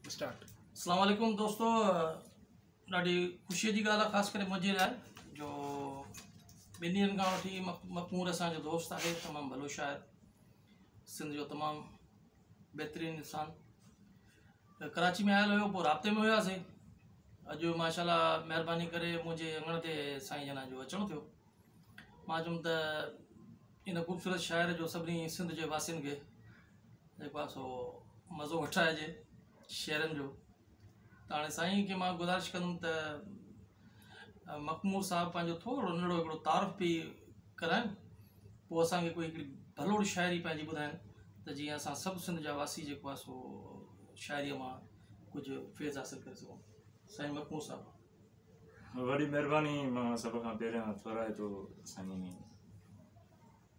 Start. अस्सलाम वालेकुम दोस्तों, ॾाढी ख़ुशीअ जी ॻाल्हि आहे ख़ासि करे मुंहिंजे लाइ जो ॿिनि ॾींहंनि खां वठी मखमूर असांजो दोस्त आहे, तमामु भलो शाइर, सिंध जो तमामु बहितरीनु इंसानु। कराची में आयल हुयो, पोइ राब्ते में हुयासीं। अॼु माशाल्लाह महिरबानी करे मुंहिंजे अङण ते साईं जना जो अचणु थियो। मां चयुमि त इन ख़ूबसूरत शाइर जो सभिनी सिंध जे वासियुनि खे जेको आहे सो मज़ो वठाइजे शेरनि जो। त हाणे साईं खे मां गुज़ारिश कंदुमि त मखमूर साहिबु पंहिंजो थोरो नंढो हिकिड़ो तारीफ़ बि कराइनि, पोइ असांखे कोई हिकिड़ी भलोड़ी शाइरी पंहिंजी ॿुधाइनि त जीअं असां सभु सिंध जा वासी जेको आहे सो शाइरीअ मां कुझु फैज़ हासिलु करे सघूं। साईं मखमूर साहिबु। वॾी महिरबानी। मां सभ खां पहिरियां थोराए थो साईं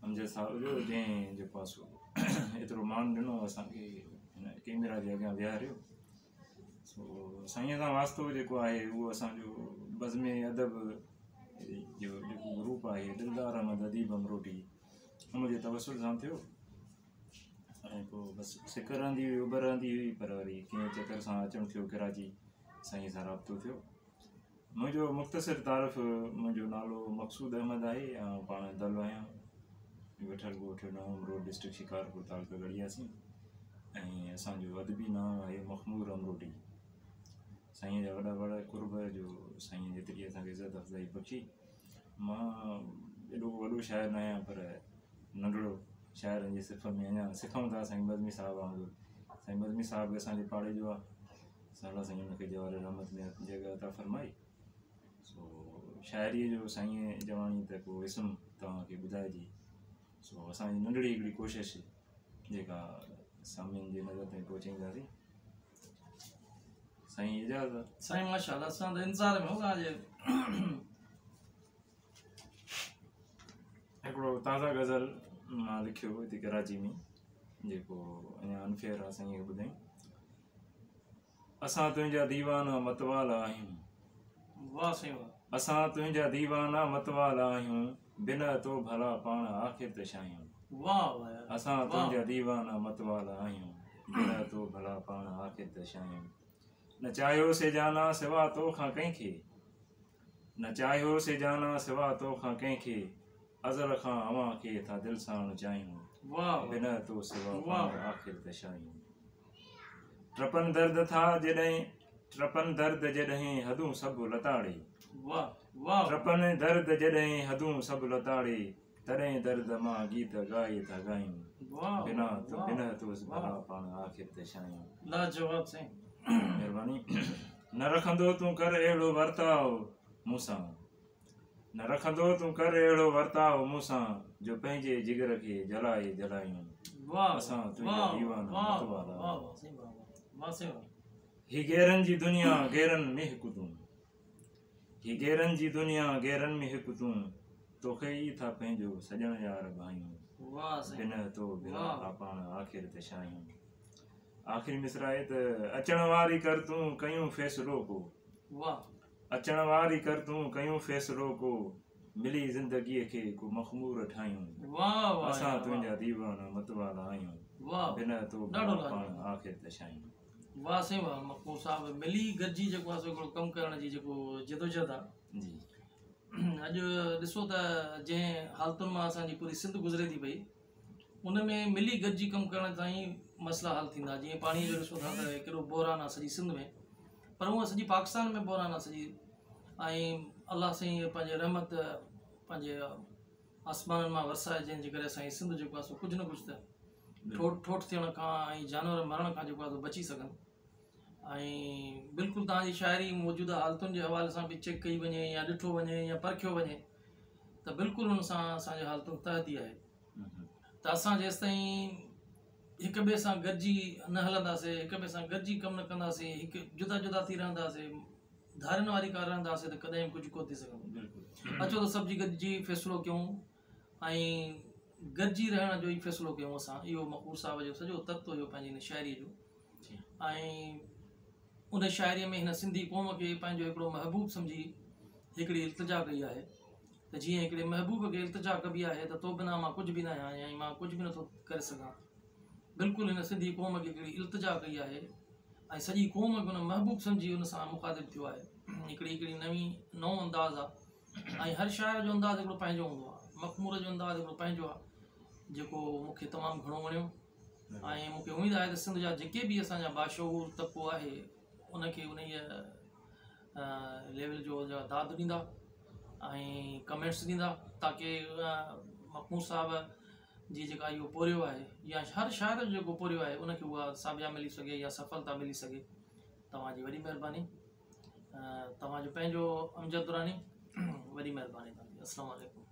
अमजद साहिब जो, जंहिं जेको आहे सो एतिरो मान ॾिनो असांखे, हिन कैमरा जे अॻियां विहारियो। सो साईं सां वास्तो जेको आहे उहो असांजो बज़्मे अदब जो जेको ग्रुप आहे दिलदार अहमद अदीब अमरोटी, उनजे तवसुल सां थियो। ऐं पोइ बसि सिक रहंदी हुई, उबर रहंदी हुई, पर वरी कंहिं चकर सां अचणु थियो कराची, साईं सां राब्तो थियो। मुंहिंजो मुख़्तसिर तारीफ़, मुंहिंजो नालो मक़सूद अहमद आहे ऐं पाण दल आहियां, वेठल ॻोठ नवम रोड, डिस्ट्रिक्ट शिकारपुर, तालुका गड़ियासी। ऐं असांजो अदबी नाम आहे मखमूर अमरोटी। साईं जा वॾा वॾा कुर्ब जो साईं जेतिरी असांखे इज़त अफ़ज़ाई बख़्शी। मां एॾो वॾो शाइर न आहियां, पर नंढड़ो शाइरनि जी सिफ़ में अञा सिखूं था। साईं बज़मी साहिबु वांगुरु, साईं बज़मी साहिबु असांजे पाड़े जो आहे, साला साईं हुनखे जवाहर रहमत में जॻह अता फ़रमाई। सो शाइरीअ जो साईं जवानी त पोइ इस्म तव्हांखे ॿुधाइजी। सो असांजी नंढड़ी हिकिड़ी कोशिशि जेका सामीन जी नज़र ताईं पहुचाईंदासीं। साईं इजाज़त। साईं माशाल्लाह, असां त इंतज़ार में आहियूं तव्हांजे। हिकिड़ो ताज़ा गज़ल मां लिखियो हिते कराची में, जेको अञा अनफेयर आहे, साईं खे ॿुधाई। असां तुंहिंजा दीवाना मतवाला आहियूं, वाह साईं वाह। असां तुंहिंजा दीवाना मतवाला आहियूं, बिना तो भला पाण आख़िर त छायूं। वाह वाह यार। असां तुंहिंजा दीवाना मतवाला आहियूं, बिना तो भला पाण आख़िर त छायूं। न चाहियोसीं जाना सिवा तोखां कंहिंखे, न चाहियोसीं जाना सिवा तोखां कंहिंखे, अज़ल खां अवां खे था दिलि सां चाहियूं। वाह बिना तो सिवा वाह। पाण आख़िर त छायूं। ट्रपनि दर्द था जॾहिं, ट्रपनि दर्द जॾहिं हदूं सभु लताड़े, वाह वाह। ट्रपनि दर्द जॾहिं हदूं सभु लताड़े, तॾहिं दर्द मां गीत ॻाए था ॻायूं। वाह बिना तो वाह। बिना तो भला पाण आख़िर त छायूं। लाजवाब साईं। महिरबानी। न रखंदो तूं कर अहिड़ो वर्ताव मूंसां, न रखंदो तूं कर अहिड़ो वर्ताव मूंसां, जो पंहिंजे जिगर खे जलाए जलायूं। वाह असां तुंहिंजा वाह दीवाना वाह मतवाला। वाह वाह साईं वाह वाह साईं वाह। ही गैरनि जी दुनिया गैरनि में हिकु तूं, ही गैरनि जी दुनिया गैरनि में हिकु तूं, तोखे ई था पंहिंजो सॼण यार भायूं। वाह साईं। बिना तो बिना वाह। पाण आख़िर त छायूं। आख़िरी मिसरा आहे त अचण वारी कर तूं कयूं फ़ैसिलो को, वाह अचण वारी कर तूं कयूं फ़ैसिलो को, मिली ज़िंदगीअ खे को मखमूर ठाहियूं। वाह वाह। असां तुंहिंजा दीवाना मतवाला आहियूं, वाह बिना तो ॾाढो पाण आख़िर त छायूं। वाह साईं वाह। मखमूर साहिबु मिली गॾिजी जेको आहे सो हिकिड़ो कमु करण जी जेको जदोजहद आहे। जी। अॼु ॾिसो त जंहिं हालतुनि मां असांजी पूरी सिंध गुज़रे थी पई, उन में मिली गॾिजी कमु करण ताईं मसइला हल थींदा। जीअं पाणीअ जो ॾिसो था त केॾो बहिरान आहे सॼी सिंध में, पर हूअं सॼी पाकिस्तान में बहिरान आहे सॼी। ऐं अलाह साईं पंहिंजे रहमत पंहिंजे आसमाननि मां वरसाए, जंहिंजे करे असांजी सिंध जेको आहे सो कुझु न कुझु त ठोठ ठोठ थियण खां ऐं जानवर मरण खां जेको आहे सो बची सघनि। ऐं बिल्कुलु तव्हांजी शाइरी मौजूदा हालतुनि जे हवाले सां बि चेक कई वञे या ॾिठो वञे या परखियो वञे त बिल्कुलु हुन सां असांजे हालतुनि तहदी आहे। त असां जेसिताईं हिक ॿिए सां गॾिजी न हलंदासीं, हिक ॿिए सां गॾिजी कमु न कंदासीं, हिकु जुदा जुदा थी रहंदासीं, धारियुनि वारी कार रहंदासीं, त कॾहिं कुझु कोन थी सघंदो। अचो त सभु गॾिजी फ़ैसिलो कयूं ऐं गॾिजी रहण जो ई फ़ैसिलो कयूं असां। इहो मखमूर साहिब जो सॼो तत्व हुयो पंहिंजी हिन शाइरीअ जो। ऐं उन शाइरीअ में हिन सिंधी क़ौम खे पंहिंजो हिकिड़ो महबूब सम्झी हिकिड़ी इल्तिजा कई आहे त जीअं हिकिड़े महबूब खे इल्तिजा कबी आहे त तो बिना मां कुझु बि न आहियां ऐं मां कुझु बि नथो करे सघां। बिल्कुलु हिन सिंधी क़ौम खे हिकिड़ी इल्तिजा कई आहे ऐं सॼी क़ौम खे उन महबूब सम्झी उन सां मुखातिब थियो आहे। हिकिड़ी नओं अंदाज़ आहे। ऐं हर शाइर जो अंदाज़ हिकिड़ो पंहिंजो हूंदो आहे। मखमूर जो अंदाज़ हिकिड़ो पंहिंजो आहे जेको मूंखे तमामु घणो वणियो। ऐं मूंखे उमेदु आहे त सिंध जा जेके बि असांजा बाशऊर तबको आहे उनखे उन लेवल जो दाद ॾींदा ऐं कमेंट्स ॾींदा ताकी मखमूर साहब जी जेका इहो पोरियो आहे या हर शाइर जो जेको पोरियो आहे उनखे उहा साबिया मिली सघे या सफलता मिली सघे। तव्हांजी वॾी महिरबानी। तव्हांजो पंहिंजो अमजद दुरानी, वॾी महिरबानी तव्हांजी। अस्सलाम वालेकुम।